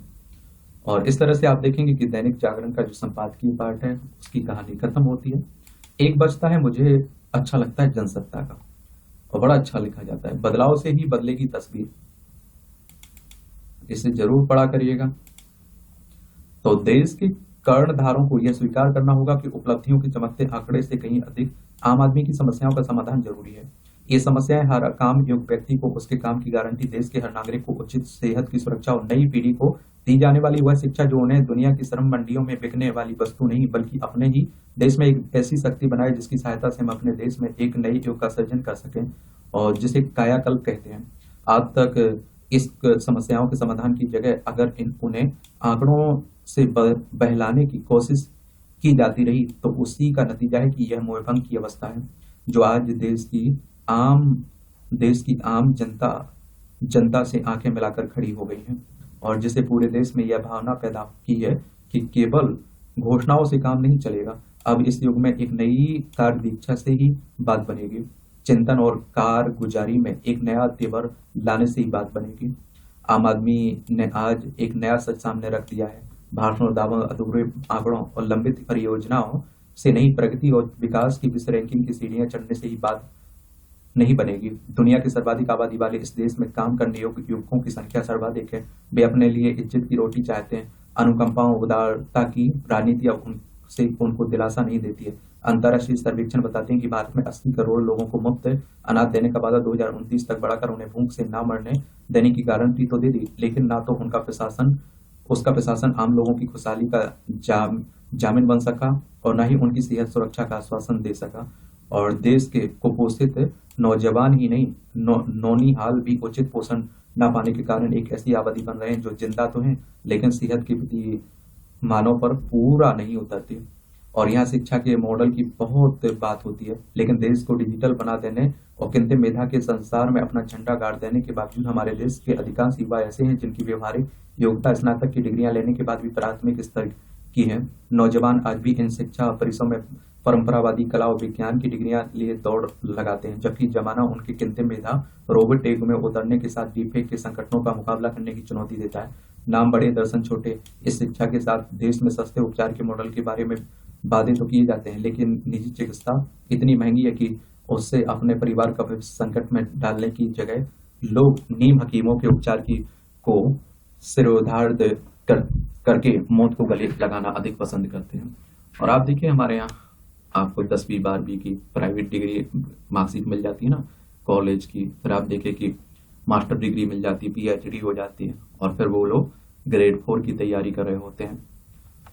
Speaker 2: और इस तरह से आप देखेंगे कि दैनिक जागरण का जो संपादकीय पार्ट है उसकी कहानी खत्म होती है। एक बचता है, मुझे अच्छा लगता है जनसत्ता का, और बड़ा अच्छा लिखा जाता है, बदलाव से ही बदलेगी तस्वीर, इसे जरूर पढ़ा करिएगा। तो देश के कर्णधारों को यह स्वीकार करना होगा कि उपलब्धियों के चमकते आंकड़े से कहीं अधिक आम आदमी की समस्याओं का समाधान जरूरी है। ये समस्याएं हर काम योग्य व्यक्ति को उसके काम की गारंटी, देश के हर नागरिक को उचित सेहत की सुरक्षा और नई पीढ़ी को दी जाने वाली वह शिक्षा जो उन्हें दुनिया की श्रम मंडियों में बिकने वाली वस्तु नहीं बल्कि अपने ही देश में एक ऐसी शक्ति बनाए जिसकी सहायता से हम अपने देश में एक नई युग का सृजन कर सकें, और जिसे कायाकल्प कहते हैं। आज तक इस समस्याओं के समाधान की जगह अगर उन्हें आंकड़ों से बहलाने की कोशिश की जाती रही तो उसी का नतीजा है कि यह मोहभंग की अवस्था है जो आज देश की आम जनता से आंखें मिलाकर खड़ी हो गई है, और जिसे पूरे देश में यह भावना पैदा की है कि केवल घोषणाओं से काम नहीं चलेगा। अब इस युग में एक नई कार्य दीक्षा से ही बात बनेगी, चिंतन और कारगुजारी में एक नया तेवर लाने से ही बात बनेगी। आम आदमी ने आज एक नया सच सामने रख दिया है, भाषण और दावों, अधूरे आंकड़ों और लंबित परियोजनाओं से नहीं, प्रगति और विकास की इस रैंकिंग की सीढ़ियां चढ़ने से ही बात नहीं बनेगी। दुनिया की सर्वाधिक आबादी वाले इस देश में काम करने योग्य युवकों की संख्या सर्वाधिक है। वे अपने लिए इज्जत की रोटी चाहते हैं। अनुकंपा और उदारता की राजनीति अब उनसे उनको दिलासा नहीं देती है। अंतर्राष्ट्रीय सर्वेक्षण बताते हैं कि भारत में 80 करोड़ लोगों को मुफ्त अनाज देने का वादा 2029 तक बढ़ाकर उन्हें भूख से ना मरने देने की गारंटी तो दे दी, लेकिन ना तो उसका प्रशासन आम लोगों की खुशहाली का जामिन बन सका और न ही उनकी सेहत सुरक्षा का आश्वासन दे सका। और देश के कुपोषित नौजवान ही नहीं, नौनिहाल भी उचित पोषण न पाने के कारण एक ऐसी आबादी बन रहे हैं जो जिंदा तो हैं लेकिन सेहत के प्रति मानव पर पूरा नहीं उतरती। और यहाँ शिक्षा के मॉडल की बहुत बात होती है, लेकिन देश को डिजिटल बना देने और कृत्रिम मेधा के संसार में अपना झंडा गाड़ देने के बावजूद हमारे देश के अधिकांश युवा ऐसे हैं जिनकी व्यवहारिक योग्यता स्नातक की डिग्रियां लेने के बाद भी प्राथमिक स्तर की है। नौजवान आज भी इन शिक्षा परिसरों में परंपरावादी कला और विज्ञान की डिग्रियां लिए दौड़ लगाते हैं, जबकि जमाना उनके कृत्रिम मेधा रोबोट युग में उतरने के साथ डीपफेक के संकटों का मुकाबला करने की चुनौती देता है। नाम बड़े दर्शन छोटे, इस शिक्षा के साथ देश में सस्ते उपचार के मॉडल के बारे में वादे तो किए जाते हैं, लेकिन निजी चिकित्सा इतनी महंगी है कि उससे अपने परिवार का भविष्य संकट में डालने की जगह लोग नीम हकीमों के उपचार को सिरोधार्द करके मौत को गले लगाना अधिक पसंद करते हैं। और आप देखिए हमारे यहाँ आपको 10वीं 12वीं की प्राइवेट डिग्री मार्कशीट मिल जाती है ना कॉलेज की, फिर आप देखिए कि मास्टर डिग्री मिल जाती है, पीएचडी हो जाती है, और फिर वो लोग ग्रेड 4 की तैयारी कर रहे होते हैं।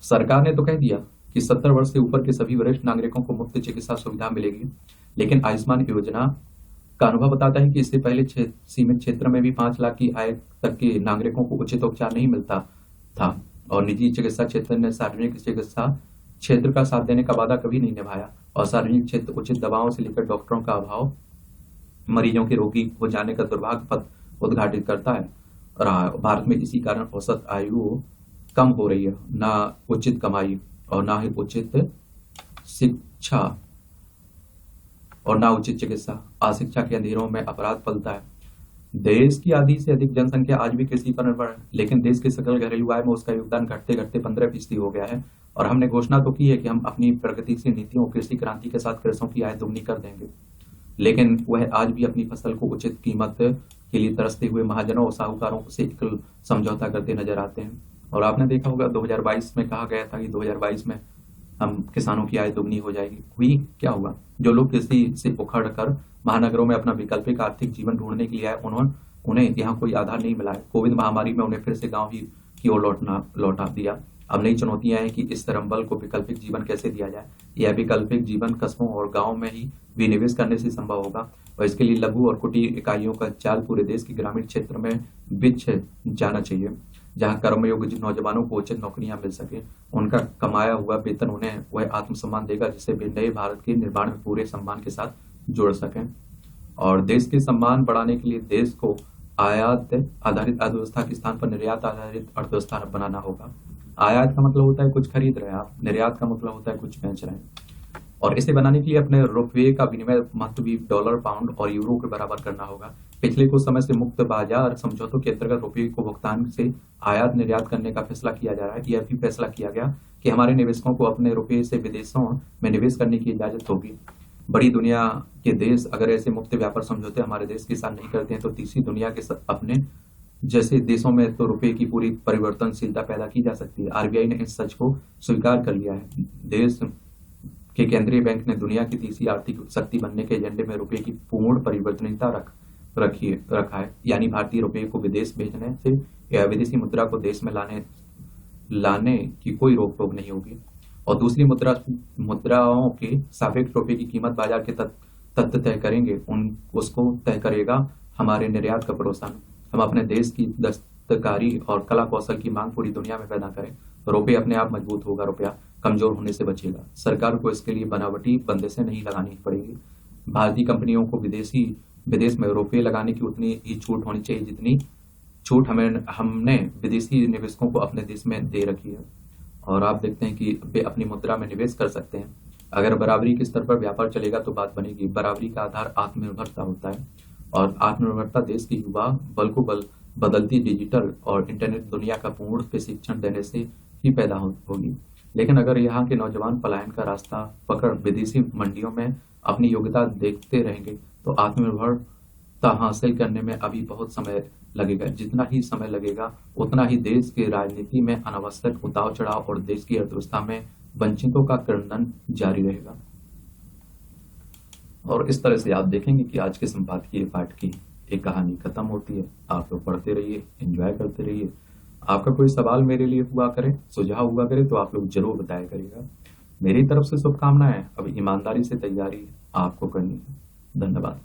Speaker 2: सरकार ने तो कह दिया कि 70 वर्ष से ऊपर के सभी वरिष्ठ नागरिकों को मुफ्त चिकित्सा सुविधा मिलेगी, लेकिन आयुष्मान योजना का अनुभव बताता है कि इससे पहले सीमित क्षेत्र में भी 5 लाख की आय तक के नागरिकों को उचित उपचार नहीं मिलता था, और निजी चिकित्सा क्षेत्र ने सार्वजनिक चिकित्सा क्षेत्र का साथ देने का वादा कभी नहीं निभाया। और सार्वजनिक क्षेत्र उचित दवाओं से लेकर डॉक्टरों का अभाव मरीजों के रोगी हो जाने का दुर्भाग्य पथ उद्घाटित करता है। और भारत में इसी कारण औसत आयु कम हो रही है, ना उचित कमाई और ना ही उचित शिक्षा और ना उचित चिकित्सा। अशिक्षा के अंधेरों में अपराध पलता है। देश की आधी से अधिक जनसंख्या आज भी कृषि पर निर्भर है, लेकिन देश के सकल घरेलू आय में उसका योगदान घटते घटते 15% हो गया है। और हमने घोषणा तो की है कि हम अपनी प्रगतिशील नीतियों और कृषि क्रांति के साथ कृषकों की आय दोगुनी कर देंगे, लेकिन वह आज भी अपनी फसल को उचित कीमत के लिए तरसते हुए महाजनों और साहूकारों से एकल समझौता करते नजर आते हैं। और आपने देखा होगा 2022 में कहा गया था कि 2022 में हम किसानों की आय दोगुनी हो जाएगी। हुई क्या हुआ? जो लोग कृषि से उखड़ कर महानगरों में अपना वैकल्पिक आर्थिक जीवन ढूंढने के लिए आए उन्हें यहाँ कोई आधार नहीं मिला है। कोविड महामारी में उन्हें फिर से गाँव ही की ओर लौटा दिया। अब नई चुनौतियां हैं कि इस श्रमबल को वैकल्पिक जीवन कैसे दिया जाए। यह वैकल्पिक जीवन कस्बों और गाँव में ही विनिवेश करने से संभव होगा, और इसके लिए लघु और कुटीर इकाइयों का जाल पूरे देश के ग्रामीण क्षेत्र में बिछ जाना चाहिए। जहां कर्मयोग्य नौजवानों को उचित नौकरियां मिल सके, उनका कमाया हुआ वेतन उन्हें वह आत्मसम्मान देगा जिससे वे नए भारत के निर्माण में पूरे सम्मान के साथ जुड़ सकें। और देश के सम्मान बढ़ाने के लिए देश को आयात आधारित अर्थव्यवस्था के स्थान पर निर्यात आधारित अर्थव्यवस्था बनाना होगा। आयात का मतलब होता है कुछ खरीद रहे हैं आप, निर्यात का मतलब होता है कुछ बेच रहे हैं। और इसे बनाने के लिए अपने रुपये का विनिमय महत्व भी डॉलर, पाउंड और यूरो के बराबर करना होगा। पिछले कुछ समय से मुक्त बाजार समझौतों के अंतर्गत रुपये को भुगतान से आयात निर्यात करने का फैसला किया जा रहा है। यह भी फैसला किया गया कि हमारे निवेशकों को अपने रुपये से विदेशों में निवेश करने की इजाजत होगी। बड़ी दुनिया के देश अगर ऐसे मुक्त व्यापार समझौते हमारे देश के साथ नहीं करते हैं तो तीसरी दुनिया के अपने जैसे देशों में तो रुपये की पूरी परिवर्तनशीलता पैदा की जा सकती है। आरबीआई ने इस सच को स्वीकार कर लिया है। देश के केंद्रीय बैंक ने दुनिया की तीसरी आर्थिक शक्ति बनने के एजेंडे में रुपये की पूर्ण परिवर्तनीयता रखा है, यानी भारतीय रुपये को विदेश भेजने से या विदेशी मुद्रा को देश में लाने की कोई रोक टोक नहीं होगी। और दूसरी मुद्राओं के सापेक्ष रुपये की कीमत बाजार के तत्व तय करेंगे, उसको तय करेगा हमारे निर्यात का प्रोत्साहन। हम अपने देश की दस्तकारी और कला कौशल की मांग पूरी दुनिया में पैदा करें, रुपये अपने आप मजबूत होगा, रुपया कमजोर होने से बचेगा। सरकार को इसके लिए बनावटी बंदिशें नहीं लगानी पड़ेगी। भारतीय कंपनियों को विदेश में रुपये लगाने की उतनी ही छूट होनी चाहिए जितनी छूट हमने विदेशी निवेशकों को अपने देश में दे रखी है। और आप देखते हैं कि वे अपनी मुद्रा में निवेश कर सकते हैं। अगर बराबरी के स्तर पर व्यापार चलेगा तो बात बनेगी। बराबरी का आधार आत्मनिर्भरता होता है और आत्मनिर्भरता देश के युवा बल को बदलती डिजिटल और इंटरनेट दुनिया का पूर्ण प्रशिक्षण देने से ही पैदा होगी। लेकिन अगर यहाँ के नौजवान पलायन का रास्ता पकड़ विदेशी मंडियों में अपनी योग्यता देखते रहेंगे तो आत्मनिर्भरता हासिल करने में अभी बहुत समय लगेगा। जितना ही समय लगेगा उतना ही देश की राजनीति में अनावश्यक उतार चढ़ाव और देश की अर्थव्यवस्था में वंचितों का क्रंदन जारी रहेगा। और इस तरह से आप देखेंगे कि आज के संपादकीय पाठ की एक कहानी खत्म होती है। आप लोग पढ़ते रहिए, एंजॉय करते रहिए। आपका कोई सवाल मेरे लिए हुआ करे, सुझाव हुआ करे तो आप लोग जरूर बताया करिएगा। मेरी तरफ से शुभकामनाएं। अब ईमानदारी से तैयारी आपको करनी है। धन्यवाद।